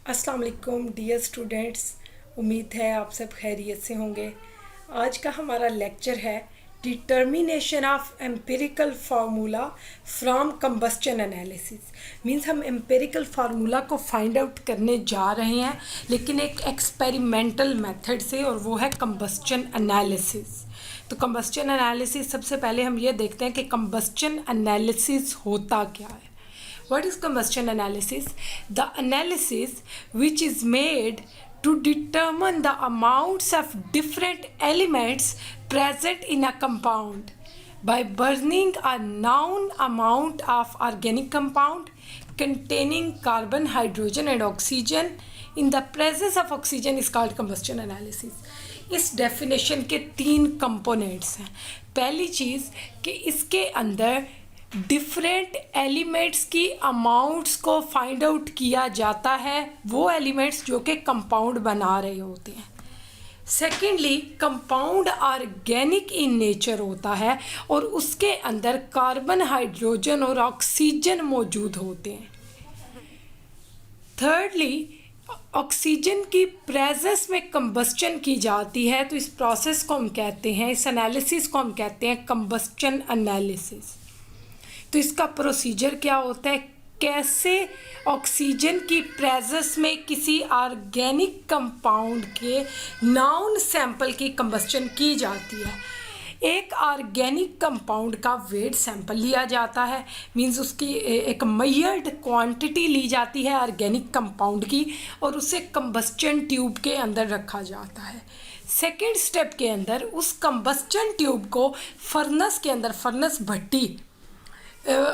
अस्सलाम वालेकुम dear students, उम्मीद है आप सब खैरियत से होंगे। आज का हमारा लेक्चर है determination of empirical formula from combustion analysis. Means हम एम्पिरिकल फार्मूला को फाइंड आउट करने जा रहे हैं, लेकिन एक एक्सपेरिमेंटल मेथड से, और वो है कंबस्चन एनालिसिस। तो कंबस्चन एनालिसिस, सबसे पहले हम ये देखते हैं कि कंबस्चन एनालिसिस होता क्या है। What is combustion analysis? The analysis which is made to determine the amounts of different elements present in a compound by burning a known amount of organic compound containing carbon, hydrogen and oxygen in the presence of oxygen is called combustion analysis. इस definition के 3 components हैं। पहली चीज़ कि इसके अंदर different elements की amounts को find out किया जाता है, वो एलिमेंट्स जो कि कंपाउंड बना रहे होते हैं। Secondly, compound organic in nature होता है और उसके अंदर कार्बन, हाइड्रोजन और ऑक्सीजन मौजूद होते हैं। थर्डली, ऑक्सीजन की प्रेजेंस में कंबस्चन की जाती है, तो इस प्रोसेस को हम कहते हैं, इस एनालिसिस को हम कहते हैं कंबस्चन एनालिसिस। तो इसका प्रोसीजर क्या होता है, कैसे ऑक्सीजन की प्रेजेंस में किसी ऑर्गेनिक कंपाउंड के नाउन सैंपल की कंबस्चन की जाती है। एक ऑर्गेनिक कंपाउंड का वेट सैंपल लिया जाता है, मींस उसकी एक मेजर्ड क्वांटिटी ली जाती है ऑर्गेनिक कंपाउंड की, और उसे कंबस्चन ट्यूब के अंदर रखा जाता है। सेकेंड स्टेप के अंदर उस कंबस्चन ट्यूब को फर्नेस के अंदर, फर्नेस भट्टी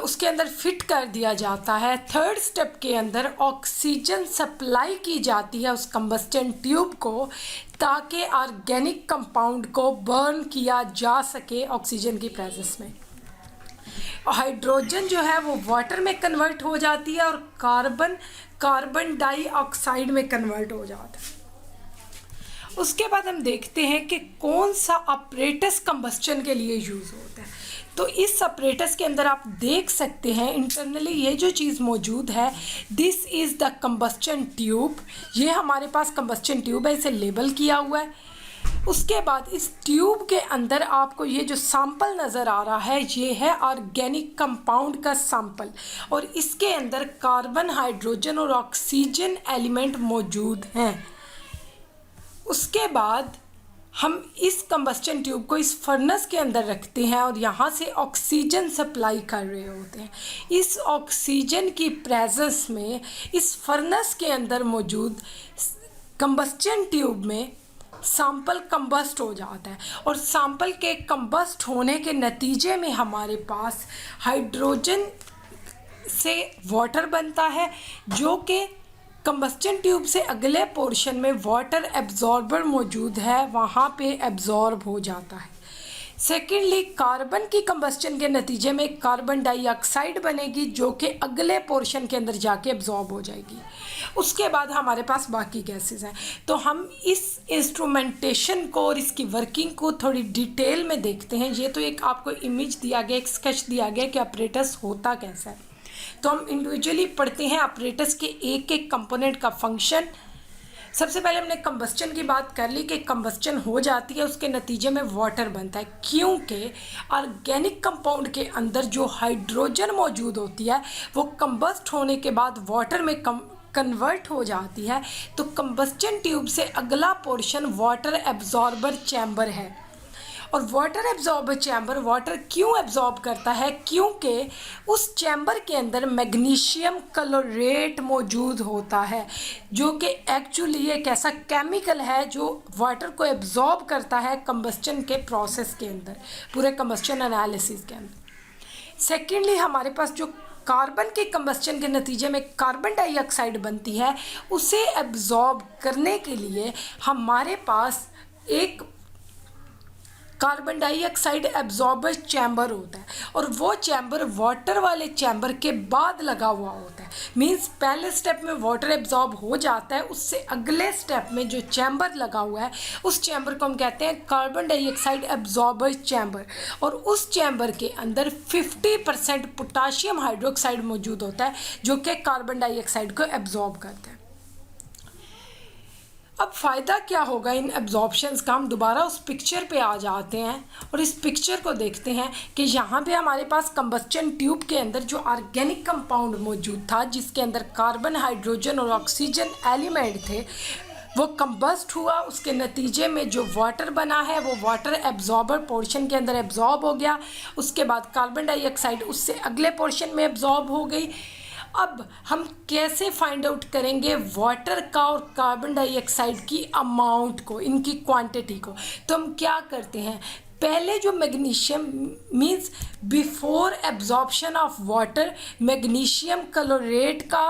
उसके अंदर फिट कर दिया जाता है। थर्ड स्टेप के अंदर ऑक्सीजन सप्लाई की जाती है उस कंबस्चन ट्यूब को, ताकि ऑर्गेनिक कंपाउंड को बर्न किया जा सके ऑक्सीजन की प्रेजेंस में। हाइड्रोजन जो है वो वाटर में कन्वर्ट हो जाती है और कार्बन डाइऑक्साइड में कन्वर्ट हो जाता है। उसके बाद हम देखते हैं कि कौन सा अपरेटस कंबस्चन के लिए यूज़ होता है। तो इस अपरेटस के अंदर आप देख सकते हैं इंटरनली ये जो चीज़ मौजूद है, this is the combustion tube. ये हमारे पास कंबस्चन ट्यूब है, इसे लेबल किया हुआ है। उसके बाद इस ट्यूब के अंदर आपको ये जो सैंपल नज़र आ रहा है, ये है ऑर्गेनिक कंपाउंड का सैंपल, और इसके अंदर कार्बन, हाइड्रोजन और ऑक्सीजन एलिमेंट मौजूद हैं। उसके बाद हम इस कंबस्चन ट्यूब को इस फर्नेस के अंदर रखते हैं और यहाँ से ऑक्सीजन सप्लाई कर रहे होते हैं। इस ऑक्सीजन की प्रेजेंस में इस फर्नेस के अंदर मौजूद कंबस्चन ट्यूब में सैंपल कंबस्ट हो जाता है, और सैंपल के कंबस्ट होने के नतीजे में हमारे पास हाइड्रोजन से वाटर बनता है, जो कि कंबस्चन ट्यूब से अगले पोर्शन में वाटर एब्जॉर्बर मौजूद है, वहाँ पे एब्जॉर्ब हो जाता है। सेकेंडली, कार्बन की कंबस्चन के नतीजे में कार्बन डाइऑक्साइड बनेगी, जो कि अगले पोर्शन के अंदर जाके एब्जॉर्ब हो जाएगी। उसके बाद हमारे पास बाकी गैसेस हैं। तो हम इस इंस्ट्रूमेंटेशन को और इसकी वर्किंग को थोड़ी डिटेल में देखते हैं। ये तो एक आपको इमेज दिया गया, एक स्केच दिया गया कि ऑपरेटस होता कैसा है। तो हम इंडिविजुअली पढ़ते हैं ऑपरेटस के एक एक कंपोनेंट का फंक्शन। सबसे पहले हमने कंबस्चन की बात कर ली कि कंबस्चन हो जाती है, उसके नतीजे में वाटर बनता है, क्योंकि ऑर्गेनिक कंपाउंड के अंदर जो हाइड्रोजन मौजूद होती है वो कंबस्ट होने के बाद वाटर में कन्वर्ट हो जाती है। तो कंबस्चन ट्यूब से अगला पोर्शन वाटर एब्जॉर्बर चैम्बर है, और वाटर एब्जॉर्बर चैम्बर वाटर क्यों एब्जॉर्ब करता है, क्योंकि उस चैम्बर के अंदर मैग्नीशियम क्लोरेट मौजूद होता है, जो कि एक्चुअली एक ऐसा केमिकल है जो वाटर को एब्जॉर्ब करता है कंबस्चन के प्रोसेस के अंदर, पूरे कंबस्चन एनालिसिस के अंदर। सेकेंडली, हमारे पास जो कार्बन के कंबस्चन के नतीजे में कार्बन डाइऑक्साइड बनती है, उसे एब्जॉर्ब करने के लिए हमारे पास एक कार्बन डाइऑक्साइड एब्जॉर्बर चैम्बर होता है, और वो चैम्बर वाटर वाले चैम्बर के बाद लगा हुआ होता है। मींस पहले स्टेप में वाटर एब्जॉर्ब हो जाता है, उससे अगले स्टेप में जो चैम्बर लगा हुआ है उस चैम्बर को हम कहते हैं कार्बन डाइऑक्साइड एब्जॉर्बर चैम्बर, और उस चैम्बर के अंदर 50% पोटाशियम हाइड्रोक्साइड मौजूद होता है, जो कि कार्बन डाइऑक्साइड को एब्जॉर्ब करता है। अब फ़ायदा क्या होगा इन एब्जॉर्प्शंस का, हम दोबारा उस पिक्चर पे आ जाते हैं और इस पिक्चर को देखते हैं कि यहाँ पे हमारे पास कंबस्चन ट्यूब के अंदर जो ऑर्गेनिक कंपाउंड मौजूद था, जिसके अंदर कार्बन, हाइड्रोजन और ऑक्सीजन एलिमेंट थे, वो कंबस्ट हुआ। उसके नतीजे में जो वाटर बना है वो वाटर एब्जॉर्बर पोर्शन के अंदर एब्जॉर्ब हो गया। उसके बाद कार्बन डाइऑक्साइड उससे अगले पोर्शन में एब्जॉर्ब हो गई। अब हम कैसे फाइंड आउट करेंगे वाटर का और कार्बन डाइऑक्साइड की अमाउंट को, इनकी क्वांटिटी को? तो हम क्या करते हैं, पहले जो magnesium means before absorption of water magnesium chlorate का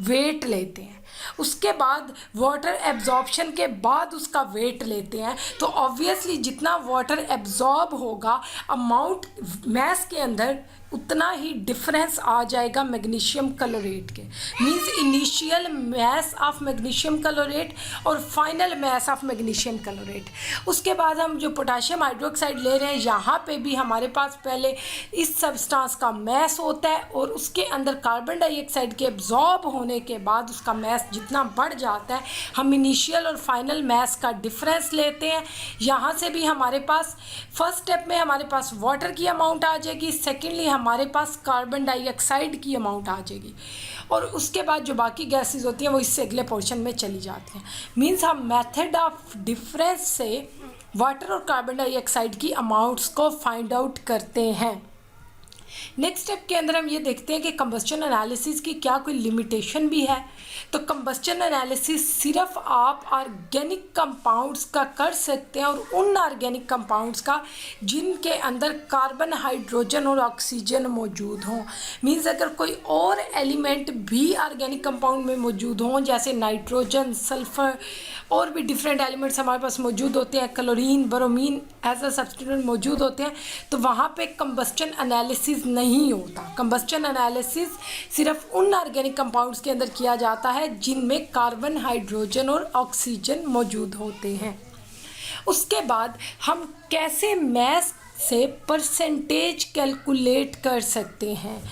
वेट लेते हैं, उसके बाद वाटर एब्जॉर्प्शन के बाद उसका वेट लेते हैं। तो ऑब्वियसली जितना वाटर एब्जॉर्ब होगा अमाउंट मैस के अंदर उतना ही डिफरेंस आ जाएगा मैग्नीशियम क्लोरेट के। Means initial mass of magnesium chlorate और final mass of magnesium chlorate. उसके बाद हम जो पोटाशियम हाइड्रोक्साइड ले रहे हैं, यहाँ पे भी हमारे पास पहले इस सब्सटेंस का मैस होता है और उसके अंदर कार्बन डाइऑक्साइड के एब्जॉर्ब होने के बाद उसका मैस जितना बढ़ जाता है, हम इनिशियल और फाइनल मैस का डिफरेंस लेते हैं। यहाँ से भी हमारे पास फर्स्ट स्टेप में हमारे पास वाटर की अमाउंट आ जाएगी, सेकेंडली हमारे पास कार्बन डाइऑक्साइड की अमाउंट आ जाएगी और उसके बाद जो बाकी गैसेस होती हैं वो इससे अगले पोर्शन में चली जाती हैं। मींस हम मेथड ऑफ डिफरेंस से वाटर और कार्बन डाइऑक्साइड की अमाउंट्स को फाइंड आउट करते हैं। नेक्स्ट स्टेप के अंदर हम ये देखते हैं कि कंबस्चन एनालिसिस की क्या कोई लिमिटेशन भी है। तो कंबस्चन एनालिसिस सिर्फ आप ऑर्गेनिक कंपाउंड्स का कर सकते हैं और उन ऑर्गेनिक कंपाउंड्स का जिनके अंदर कार्बन, हाइड्रोजन और ऑक्सीजन मौजूद हों। मीन्स अगर कोई और एलिमेंट भी ऑर्गेनिक कंपाउंड में मौजूद हों, जैसे नाइट्रोजन, सल्फर और भी डिफरेंट एलिमेंट्स हमारे पास मौजूद होते हैं, chlorine, bromine as a substituent मौजूद होते हैं, तो वहाँ पे कंबस्चन एनालिसिस नहीं होता। कंबस्चन एनालिसिस सिर्फ उन ऑर्गेनिक कंपाउंड्स के अंदर किया जाता है जिनमें कार्बन, हाइड्रोजन और ऑक्सीजन मौजूद होते हैं। उसके बाद हम कैसे मैस से परसेंटेज कैलकुलेट कर सकते हैं?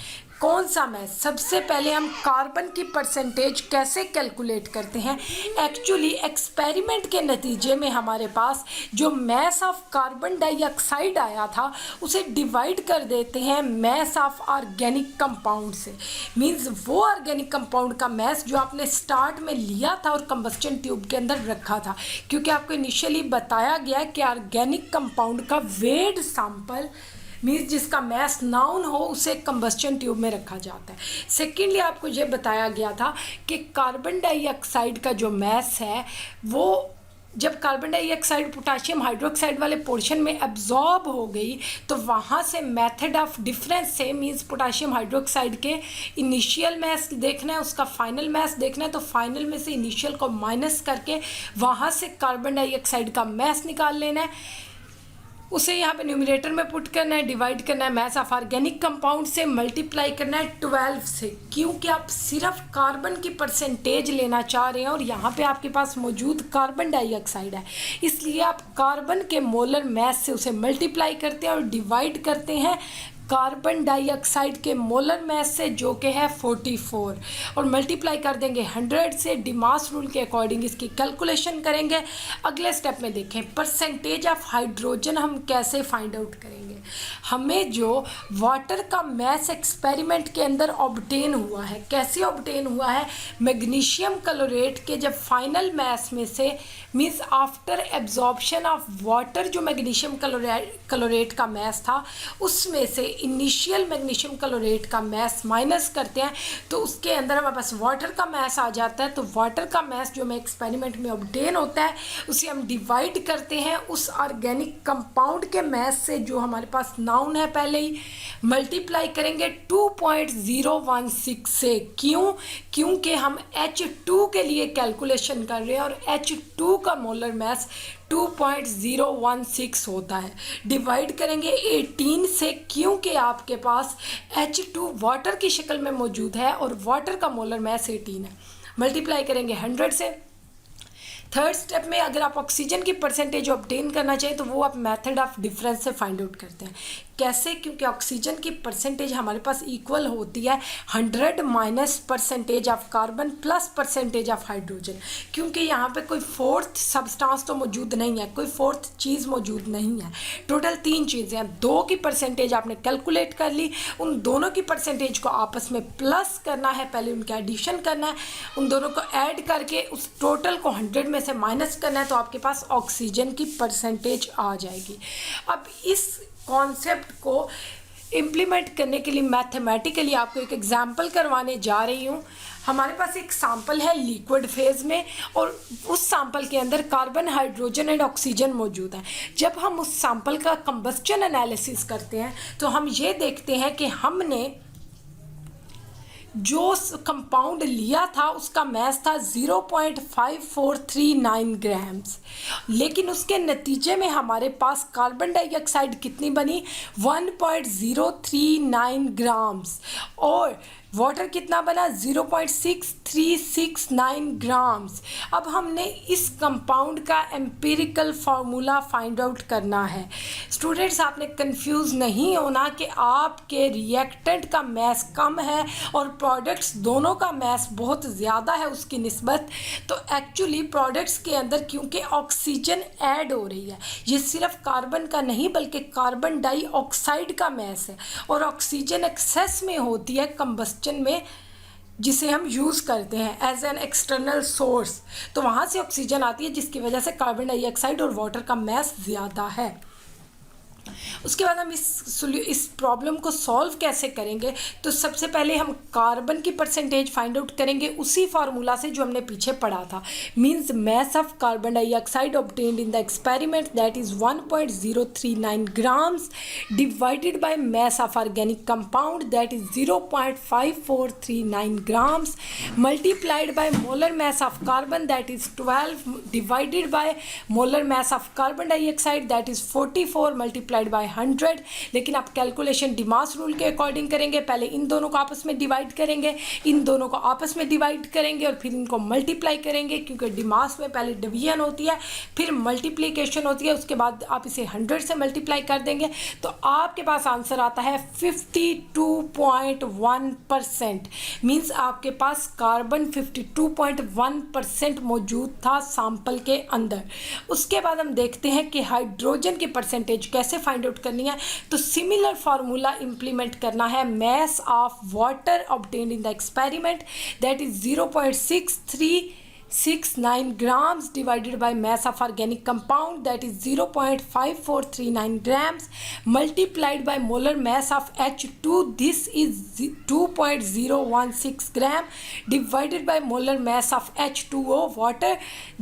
कौन सा मैस? सबसे पहले हम कार्बन की परसेंटेज कैसे कैलकुलेट करते हैं? एक्चुअली एक्सपेरिमेंट के नतीजे में हमारे पास जो मैस ऑफ कार्बन डाइऑक्साइड आया था उसे डिवाइड कर देते हैं मैस ऑफ ऑर्गेनिक कंपाउंड से। मींस वो ऑर्गेनिक कंपाउंड का मैस जो आपने स्टार्ट में लिया था और कंबस्चन ट्यूब के अंदर रखा था, क्योंकि आपको इनिशियली बताया गया कि ऑर्गेनिक कंपाउंड का वेट सैंपल मीन्स जिसका मैस नाउन हो उसे कंबस्चन ट्यूब में रखा जाता है। सेकेंडली आपको ये बताया गया था कि कार्बन डाइऑक्साइड का जो मैस है वो जब कार्बन डाइऑक्साइड पोटाशियम हाइड्रोक्साइड वाले पोर्शन में एब्जॉर्ब हो गई तो वहाँ से मेथड ऑफ डिफरेंस से मीन्स पोटाशियम हाइड्रोक्साइड के इनिशियल मैस देखना है, उसका फाइनल मैस देखना है, तो फाइनल में से इनिशियल को माइनस करके वहाँ से कार्बन डाइऑक्साइड का मैस निकाल लेना है, उसे यहाँ पे न्यूमरेटर में पुट करना है, डिवाइड करना है मैस ऑफ ऑर्गेनिक कंपाउंड से, मल्टीप्लाई करना है 12 से, क्योंकि आप सिर्फ कार्बन की परसेंटेज लेना चाह रहे हैं और यहाँ पे आपके पास मौजूद कार्बन डाइऑक्साइड है, इसलिए आप कार्बन के मोलर मैस से उसे मल्टीप्लाई करते हैं और डिवाइड करते हैं कार्बन डाइऑक्साइड के मोलर मैस से जो कि है 44 और मल्टीप्लाई कर देंगे 100 से। डिमास रूल के अकॉर्डिंग इसकी कैलकुलेशन करेंगे। अगले स्टेप में देखें परसेंटेज ऑफ हाइड्रोजन हम कैसे फाइंड आउट करेंगे। हमें जो वाटर का मैस एक्सपेरिमेंट के अंदर ऑब्टेन हुआ है, कैसे ऑब्टेन हुआ है? मैग्नीशियम क्लोरेट के जब फाइनल मैस में से means after absorption of water जो मैग्नीशियम क्लोरेट का मैस था उसमें से इनिशियल मैग्नीशियम क्लोरेट का मैस माइनस करते हैं तो उसके अंदर हमारे पास वाटर का मैस आ जाता है। तो वाटर का मैस जो हमें एक्सपेरिमेंट में ऑब्टेन होता है उसे हम डिवाइड करते हैं उस ऑर्गेनिक कंपाउंड के मैस से जो हमारे पास नाउन है, पहले ही मल्टीप्लाई करेंगे 2.016 से। क्यों? क्योंकि हम H2 के लिए कैलकुलेशन कर रहे हैं और H2 का मोलर मैस 2.016 होता है। डिवाइड करेंगे 18 से, क्योंकि आपके पास H2 वाटर की शक्ल में मौजूद है और वाटर का मोलर मैस 18 है। मल्टीप्लाई करेंगे 100 से। थर्ड स्टेप में अगर आप ऑक्सीजन की परसेंटेज ऑब्टेन करना चाहें तो वो आप मेथड ऑफ डिफरेंस से फाइंड आउट करते हैं। कैसे? क्योंकि ऑक्सीजन की परसेंटेज हमारे पास इक्वल होती है 100 minus percentage of carbon plus percentage of hydrogen, क्योंकि यहाँ पे कोई फोर्थ सब्सटेंस तो मौजूद नहीं है, कोई फोर्थ चीज़ मौजूद नहीं है। टोटल 3 चीज़ें हैं, 2 की परसेंटेज आपने कैलकुलेट कर ली, उन दोनों की परसेंटेज को आपस में प्लस करना है, पहले उनका एडिशन करना है, उन दोनों को ऐड करके उस टोटल को 100 में से माइनस करना है, तो आपके पास ऑक्सीजन की परसेंटेज आ जाएगी। अब इस कॉन्सेप्ट को इम्प्लीमेंट करने के लिए मैथमेटिकली आपको एक एग्जांपल करवाने जा रही हूँ। हमारे पास एक सैंपल है लिक्विड फेज में और उस सैंपल के अंदर कार्बन, हाइड्रोजन एंड ऑक्सीजन मौजूद है। जब हम उस सैंपल का कंबस्शन एनालिसिस करते हैं तो हम ये देखते हैं कि हमने जो कंपाउंड लिया था उसका मास था 0.5439 ग्राम्स, लेकिन उसके नतीजे में हमारे पास कार्बन डाइऑक्साइड कितनी बनी? 1.039 ग्राम्स, और वाटर कितना बना? 0.6369 ग्राम्स। अब हमने इस कंपाउंड का एम्पिरिकल फार्मूला फाइंड आउट करना है। स्टूडेंट्स, आपने कंफ्यूज नहीं होना कि आपके रिएक्टेंट का मास कम है और प्रोडक्ट्स दोनों का मास बहुत ज़्यादा है उसकी निस्बत। तो एक्चुअली प्रोडक्ट्स के अंदर क्योंकि ऑक्सीजन ऐड हो रही है, ये सिर्फ कार्बन का नहीं बल्कि कार्बन डाइऑक्साइड का मास है, और ऑक्सीजन एक्सेस में होती है कंबस्शन में, जिसे हम यूज़ करते हैं एज एन एक्सटर्नल सोर्स। तो वहाँ से ऑक्सीजन आती है जिसकी वजह से कार्बन डाइऑक्साइड और वाटर का मास ज़्यादा है। उसके बाद हम इस प्रॉब्लम को सॉल्व कैसे करेंगे? तो सबसे पहले हम कार्बन की परसेंटेज फाइंड आउट करेंगे उसी फार्मूला से जो हमने पीछे पढ़ा था। Means mass of carbon dioxide obtained in the experiment that is 1.039 grams divided by mass of organic compound that is 0.5439 grams multiplied by molar mass of carbon that is 12 divided by molar mass of carbon dioxide that is 44 multiplied by 100। लेकिन आप calculation डिमास rule के according करेंगे। पहले इन दोनों को आपस में divide करेंगे, इन दोनों को आपस में डिवाइड करेंगे और फिर इनको मल्टीप्लाई करेंगे, क्योंकि डिमास में पहले डिवीजन होती है फिर मल्टीप्लिकेशन होती है, उसके बाद आप इसे 100 से मल्टीप्लाई कर देंगे तो आपके पास आंसर आता है 52.1%। मीन्स आपके पास कार्बन 52.1% मौजूद था सैंपल के अंदर। उसके बाद हम देखते हैं कि हाइड्रोजन की परसेंटेज कैसे फाइंड आउट करनी है। तो सिमिलर फार्मूला इंप्लीमेंट करना है। Mass of water obtained in the experiment that is 0.6369 grams divided by mass of organic compound that is 0.5439 grams multiplied by molar mass of H2 this is 2.016 gram divided by molar mass of H2O water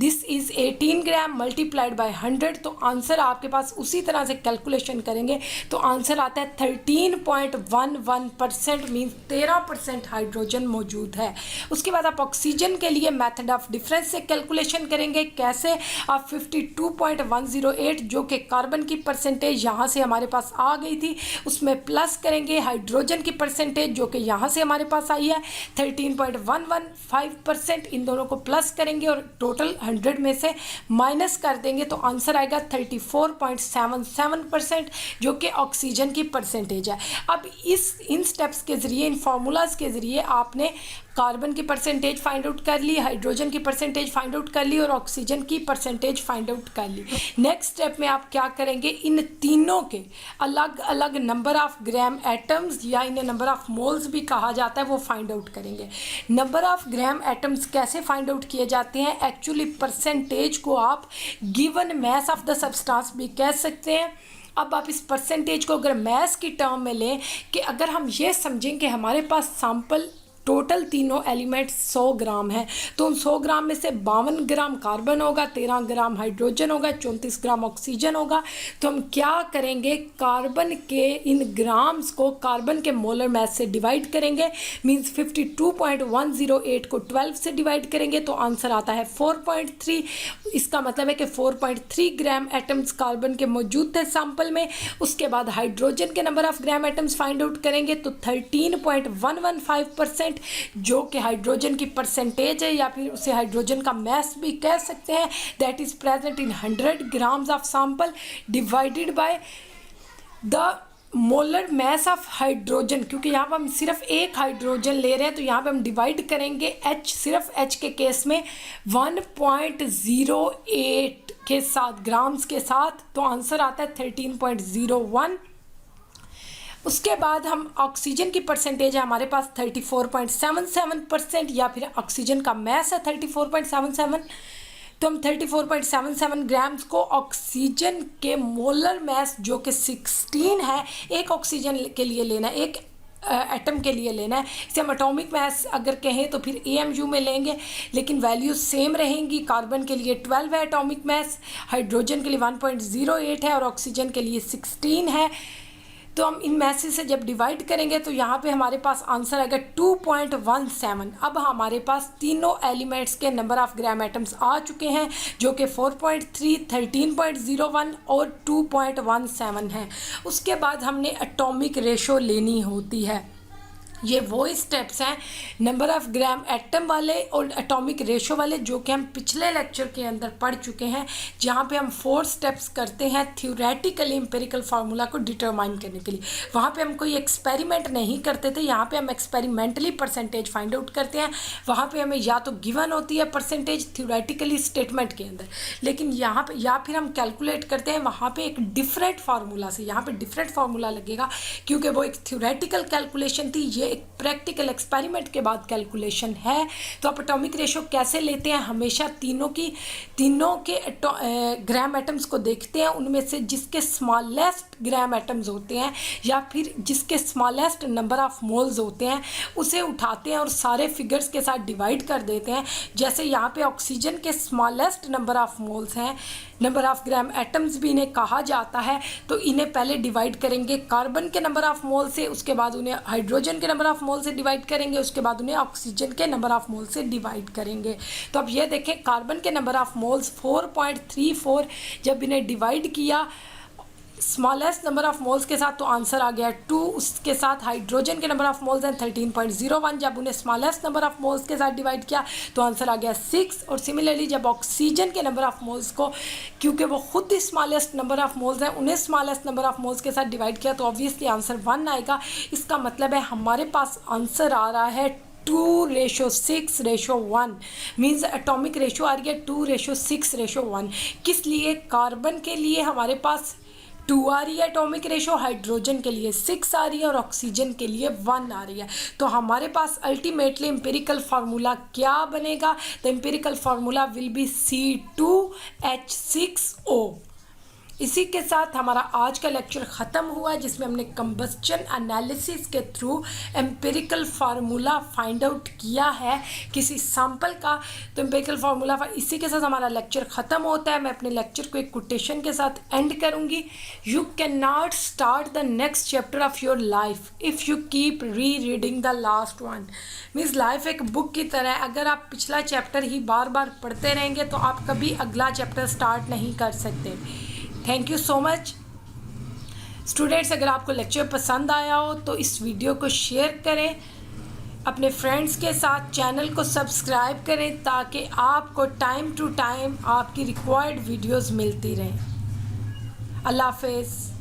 this is 18 gram multiplied by 100। तो answer आपके पास उसी तरह से calculation करेंगे तो answer आता है 13.11%। Means 13% hydrogen मौजूद है। उसके बाद आप ऑक्सीजन के लिए मेथड ऑफ डिफरेंस से कैलकुलेशन करेंगे। कैसे? आप 52.108 जो कि कार्बन की परसेंटेज यहाँ से हमारे पास आ गई थी उसमें प्लस करेंगे हाइड्रोजन की परसेंटेज जो कि यहाँ से हमारे पास आई है 13.115%। इन दोनों को प्लस करेंगे और टोटल 100 में से माइनस कर देंगे तो आंसर आएगा 34.77% जो कि ऑक्सीजन की परसेंटेज है। अब इन स्टेप्स के ज़रिए, इन फार्मूलाज के ज़रिए आपने कार्बन की परसेंटेज फाइंड आउट कर ली, हाइड्रोजन की परसेंटेज फाइंड आउट कर ली और ऑक्सीजन की परसेंटेज फाइंड आउट कर ली। नेक्स्ट स्टेप में आप क्या करेंगे? इन तीनों के अलग अलग नंबर ऑफ ग्राम एटम्स या इन्हें नंबर ऑफ मोल्स भी कहा जाता है वो फाइंड आउट करेंगे। नंबर ऑफ ग्राम एटम्स कैसे फाइंड आउट किए जाते हैं? एक्चुअली परसेंटेज को आप given mass of the substance भी कह सकते हैं। अब आप इस परसेंटेज को अगर मास की टर्म में लें कि अगर हम ये समझें कि हमारे पास सैंपल टोटल तीनों एलिमेंट 100 ग्राम है तो उन 100 ग्राम में से 52 ग्राम कार्बन होगा, 13 ग्राम हाइड्रोजन होगा, 34 ग्राम ऑक्सीजन होगा। तो हम क्या करेंगे? कार्बन के इन ग्राम्स को कार्बन के मोलर मास से डिवाइड करेंगे। मींस 52.108 को 12 से डिवाइड करेंगे तो आंसर आता है 4.3। इसका मतलब है कि 4.3 ग्राम एटम्स कार्बन के मौजूद थे सैंपल में। उसके बाद हाइड्रोजन के number of gram atoms find out करेंगे तो 13.115%। परसेंट, जो कि हाइड्रोजन की परसेंटेज है या फिर उसे हाइड्रोजन का मैस भी कह सकते हैं, that is present in 100 grams of sample divided by the molar mass of hydrogen. क्योंकि यहाँ पर हम सिर्फ एक हाइड्रोजन ले रहे हैं तो यहाँ पे हम डिवाइड करेंगे H, सिर्फ H के केस में 1.08 के साथ, ग्राम्स के साथ, तो आंसर आता है 13.01। उसके बाद हम ऑक्सीजन की परसेंटेज है हमारे पास 34.77%, या फिर ऑक्सीजन का मैस है 34.77, तो हम 34.77 ग्राम्स को ऑक्सीजन के मोलर मैस जो कि 16 है, एक ऑक्सीजन के लिए लेना है, एक एटम के लिए लेना है। इसे हम एटॉमिक मैस अगर कहें तो फिर AMU में लेंगे, लेकिन वैल्यू सेम रहेंगी। कार्बन के लिए 12 है एटॉमिक मैस, हाइड्रोजन के लिए 1.08 है और ऑक्सीजन के लिए 16 है। तो हम इन मैसेज से जब डिवाइड करेंगे तो यहाँ पे हमारे पास आंसर आएगा 2.17। अब हमारे पास तीनों एलिमेंट्स के नंबर ऑफ ग्राम एटम्स आ चुके हैं, जो कि 4.3, 13.01 और 2.17 है। उसके बाद हमने एटॉमिक रेशो लेनी होती है। ये वो स्टेप्स हैं नंबर ऑफ़ ग्राम एटम वाले और एटॉमिक रेशो वाले, जो कि हम पिछले लेक्चर के अंदर पढ़ चुके हैं, जहाँ पे हम 4 स्टेप्स करते हैं थ्योरेटिकली एम्पिरिकल फार्मूला को डिटरमाइन करने के लिए। वहाँ पे हम कोई एक्सपेरिमेंट नहीं करते थे, यहाँ पे हम एक्सपेरिमेंटली परसेंटेज फाइंड आउट करते हैं। वहाँ पे हमें या तो गिवन होती है परसेंटेज थ्योरेटिकली स्टेटमेंट के अंदर, लेकिन यहाँ पे या फिर हम कैलकुलेट करते हैं वहाँ पे एक डिफरेंट फार्मूला से। यहाँ पे डिफरेंट फार्मूला लगेगा क्योंकि वो एक थ्योरेटिकल कैलकुलेशन थी, ये एक प्रैक्टिकल एक्सपेरिमेंट के बाद कैलकुलेशन है। तो आप एटॉमिक रेशो कैसे लेते हैं, हमेशा तीनों के ग्राम एटम्स को देखते हैं, उनमें से जिसके स्मॉलेस्ट ग्राम एटम्स होते हैं या फिर जिसके स्मॉलेस्ट नंबर ऑफ मोल्स होते हैं उसे उठाते हैं और सारे फिगर्स के साथ डिवाइड कर देते हैं। जैसे यहाँ पे ऑक्सीजन के स्मॉलेस्ट नंबर ऑफ मोल्स हैं, नंबर ऑफ ग्राम एटम्स भी इन्हें कहा जाता है, तो इन्हें पहले डिवाइड करेंगे कार्बन के नंबर ऑफ मोल से, उसके बाद उन्हें हाइड्रोजन के नंबर ऑफ मोल से डिवाइड करेंगे, उसके बाद उन्हें ऑक्सीजन के नंबर ऑफ मोल से डिवाइड करेंगे। तो अब ये देखें, कार्बन के नंबर ऑफ मोल्स 4.34, जब इन्हें डिवाइड किया स्मॉलेस्ट नंबर ऑफ मोल्स के साथ तो आंसर आ गया 2। उसके साथ हाइड्रोजन के नंबर ऑफ मोल्स हैं 13.01, जब उन्हें स्मॉलेस्ट नंबर ऑफ मोल्स के साथ डिवाइड किया तो आंसर आ गया 6। और सिमिलरली जब ऑक्सीजन के नंबर ऑफ मोल्स को, क्योंकि वो खुद ही स्मॉलेस्ट नंबर ऑफ मोल्स हैं, उन्हें स्मॉलेस्ट नंबर ऑफ मोल्स के साथ डिवाइड किया तो ऑब्वियसली आंसर 1 आएगा। इसका मतलब है हमारे पास आंसर आ रहा है 2:6:1, मीन्स एटॉमिक रेशो आ रही है 2:6:1। किस लिए? कार्बन के लिए हमारे पास 2 आ रही है एटॉमिक रेशो, हाइड्रोजन के लिए 6 आ रही है और ऑक्सीजन के लिए 1 आ रही है। तो हमारे पास अल्टीमेटली एम्पिरिकल फार्मूला क्या बनेगा? The empirical formula will be C2H6O। इसी के साथ हमारा आज का लेक्चर ख़त्म हुआ है, जिसमें हमने कंबस्चन एनालिसिस के through empirical formula find out किया है किसी सैंपल का। तो एम्पिरिकल फार्मूला, इसी के साथ हमारा लेक्चर ख़त्म होता है। मैं अपने लेक्चर को एक कोटेशन के साथ एंड करूँगी। You can not start the next chapter of your life if you keep re reading the last one. Means life एक बुक की तरह है, अगर आप पिछला चैप्टर ही बार बार पढ़ते रहेंगे तो आप कभी अगला चैप्टर स्टार्ट नहीं कर सकते। Thank you so much students. अगर आपको लेक्चर पसंद आया हो तो इस वीडियो को शेयर करें अपने फ्रेंड्स के साथ, चैनल को सब्सक्राइब करें ताकि आपको टाइम टू टाइम आपकी रिक्वायर्ड वीडियोस मिलती रहें। अल्लाह हाफ़िज़।